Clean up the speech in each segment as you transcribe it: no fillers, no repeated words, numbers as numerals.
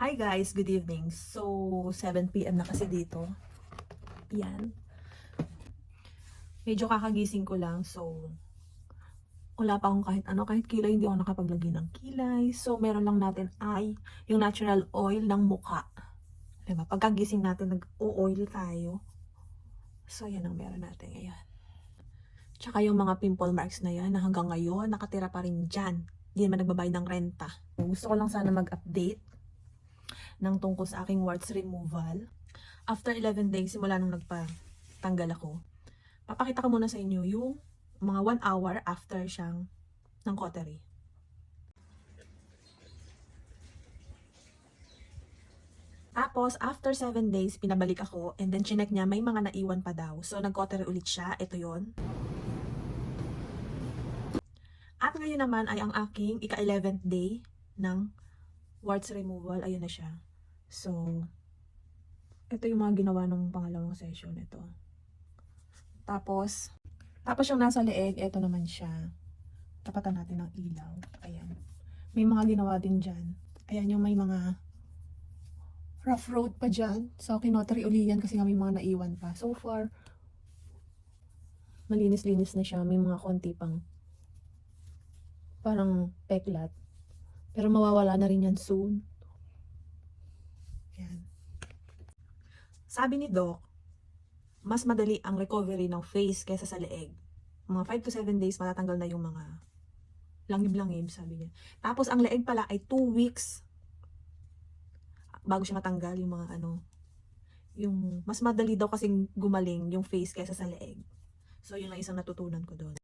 Hi guys, good evening. So, 7 p.m. na kasi dito. Yan. Medyo kakagising ko lang. So, wala pa akong kahit kilay. Hindi ako nakapaglagay ng kilay. So, meron lang natin ay yung natural oil ng mukha. Diba? Pagkagising natin, nag-o-oil tayo. So, yan ang meron natin ngayon. Tsaka yung mga pimple marks na yan na hanggang ngayon, nakatira pa rin dyan. Hindi naman nagbabayad ng renta. Gusto ko lang sana mag-update ng tungkol sa aking warts removal. After 11 days, simula nung nagpatanggal ako, papakita ko muna sa inyo yung mga 1 hour after siyang ng cautery. Tapos, after 7 days, pinabalik ako and then chinek niya, may mga naiwan pa daw. So, nag-cautery ulit siya. Ito yon. At ngayon naman ay ang aking ika-11th day ng warts removal. Ayun na siya. So, ito yung mga ginawa nung pangalawang session ito. Tapos yung nasa leeg, ito naman siya. Tapatan natin ng ilaw. Ayan. May mga ginawa din dyan. Ayan yung may mga rough road pa dyan. So, kinotary uli yan kasi nga may mga naiwan pa. So far, malinis-linis na siya. May mga konti pang parang peklat. Pero mawawala na rin yan soon. Ayan. Sabi ni Doc, mas madali ang recovery ng face kaysa sa leeg. Mga 5 to 7 days, matatanggal na yung mga langib-langib, sabi niya. Tapos, ang leeg pala ay 2 weeks bago siya matanggal yung mga yung mas madali daw kasing gumaling yung face kaysa sa leeg. So, yun lang isang natutunan ko doon.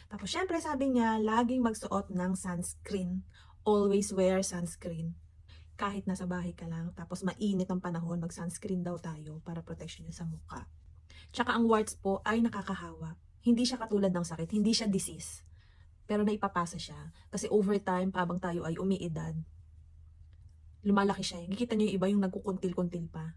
Tapos, syempre, sabi niya, laging magsuot ng sunscreen. Always wear sunscreen. Kahit nasa bahay ka lang, tapos mainit ang panahon, mag-sunscreen daw tayo para protection niya sa mukha. Tsaka ang warts po ay nakakahawa. Hindi siya katulad ng sakit, hindi siya disease. Pero naipapasa siya. Kasi over time, habang tayo ay umiidad, lumalaki siya. Nakikita niyo yung iba yung nagkukuntil-kuntil pa.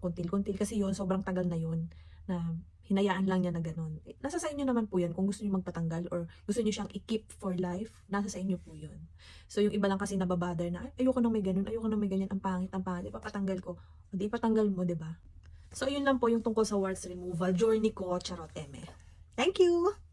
Kuntil-kuntil kasi yun, sobrang tagal na yun na hinayaan lang niya na ganun. Nasa sa inyo naman po yan kung gusto niyo magpatanggal or gusto niyo siyang i-keep for life, nasa sa inyo po yun. So yung iba lang kasi nababother na, ayoko nang may ganun, ayoko nang may ganyan, ang pangit, ipapatanggal ko. Hindi ipatanggal mo, 'di ba? So yun lang po yung tungkol sa warts removal journey ko, charot eme. Thank you!